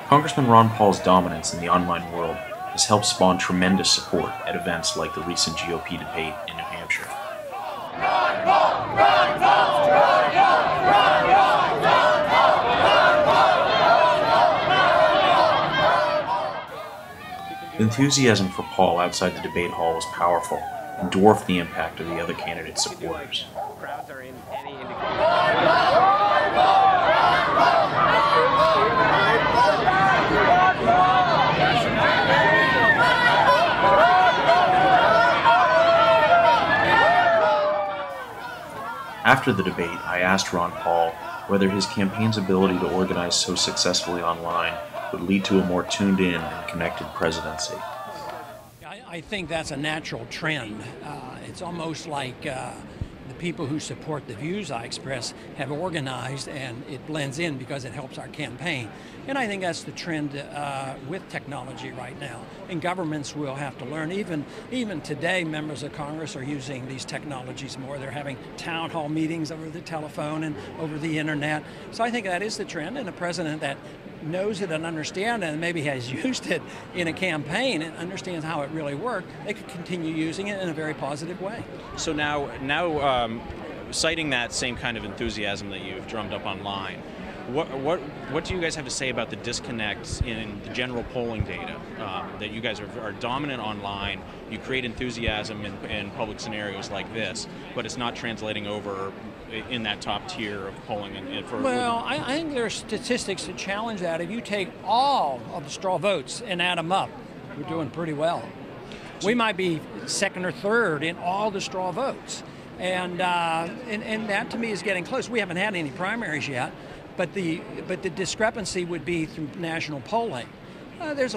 Congressman Ron Paul's dominance in the online world has helped spawn tremendous support at events like the recent GOP debate in New Hampshire. Ron Paul! Ron Paul! Ron Paul! Ron Paul! Ron Paul! The enthusiasm for Paul outside the debate hall was powerful and dwarfed the impact of the other candidates' supporters. Crowds are in any After the debate, I asked Ron Paul whether his campaign's ability to organize so successfully online would lead to a more tuned-in and connected presidency. I think that's a natural trend. It's almost like the people who support the views I express have organized, and it blends in because it helps our campaign. And I think that's the trend with technology right now. And governments will have to learn. Even today, members of Congress are using these technologies more. They're having town hall meetings over the telephone and over the internet. So I think that is the trend, and a president that knows it and understands it and maybe has used it in a campaign and understands how it really worked, they could continue using it in a very positive way. So now citing that same kind of enthusiasm that you've drummed up online, what do you guys have to say about the disconnect in the general polling data? That you guys are dominant online, you create enthusiasm in public scenarios like this, but it's not translating over in that top tier of polling. Well, I think there are statistics to challenge that. If you take all of the straw votes and add them up, we're doing pretty well. We might be second or third in all the straw votes. And that to me is getting close. We haven't had any primaries yet, but the discrepancy would be through national polling. There's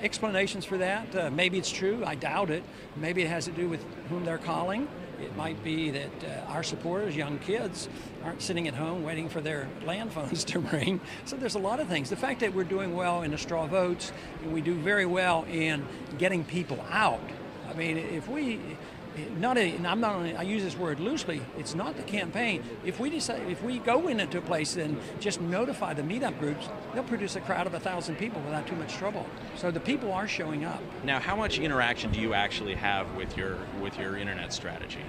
explanations for that. Maybe it's true. I doubt it. Maybe it has to do with whom they're calling. It might be that our supporters, young kids, aren't sitting at home waiting for their land phones to ring. So there's a lot of things. The fact that we're doing well in the straw votes, and we do very well in getting people out. I mean, if we... I use this word loosely. It's not the campaign. If we go into a place and just notify the meetup groups, they'll produce a crowd of 1,000 people without too much trouble. So the people are showing up. Now, how much interaction do you actually have with your internet strategy?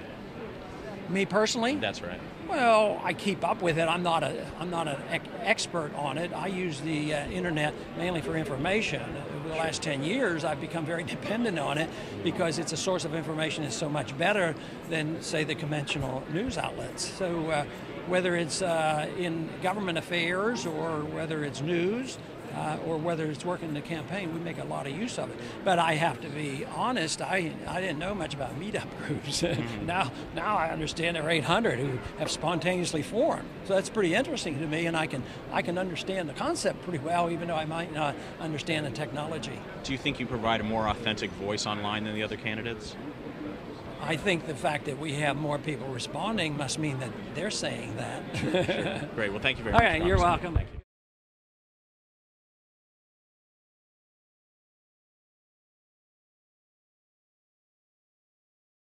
Me personally? That's right. Well, I keep up with it. I'm not an expert on it. I use the internet mainly for information. Over the last 10 years, I've become very dependent on it because it's a source of information that's so much better than, say, the conventional news outlets. So whether it's in government affairs or whether it's news, or whether it's working in the campaign, we make a lot of use of it. But I have to be honest, I didn't know much about meetup groups. Mm-hmm. Now I understand there are 800 who have spontaneously formed. So that's pretty interesting to me, and I can understand the concept pretty well, even though I might not understand the technology. Do you think you provide a more authentic voice online than the other candidates? I think the fact that we have more people responding must mean that they're saying that. Sure. Great. Well, thank you very much. Okay, you're welcome. Thank you.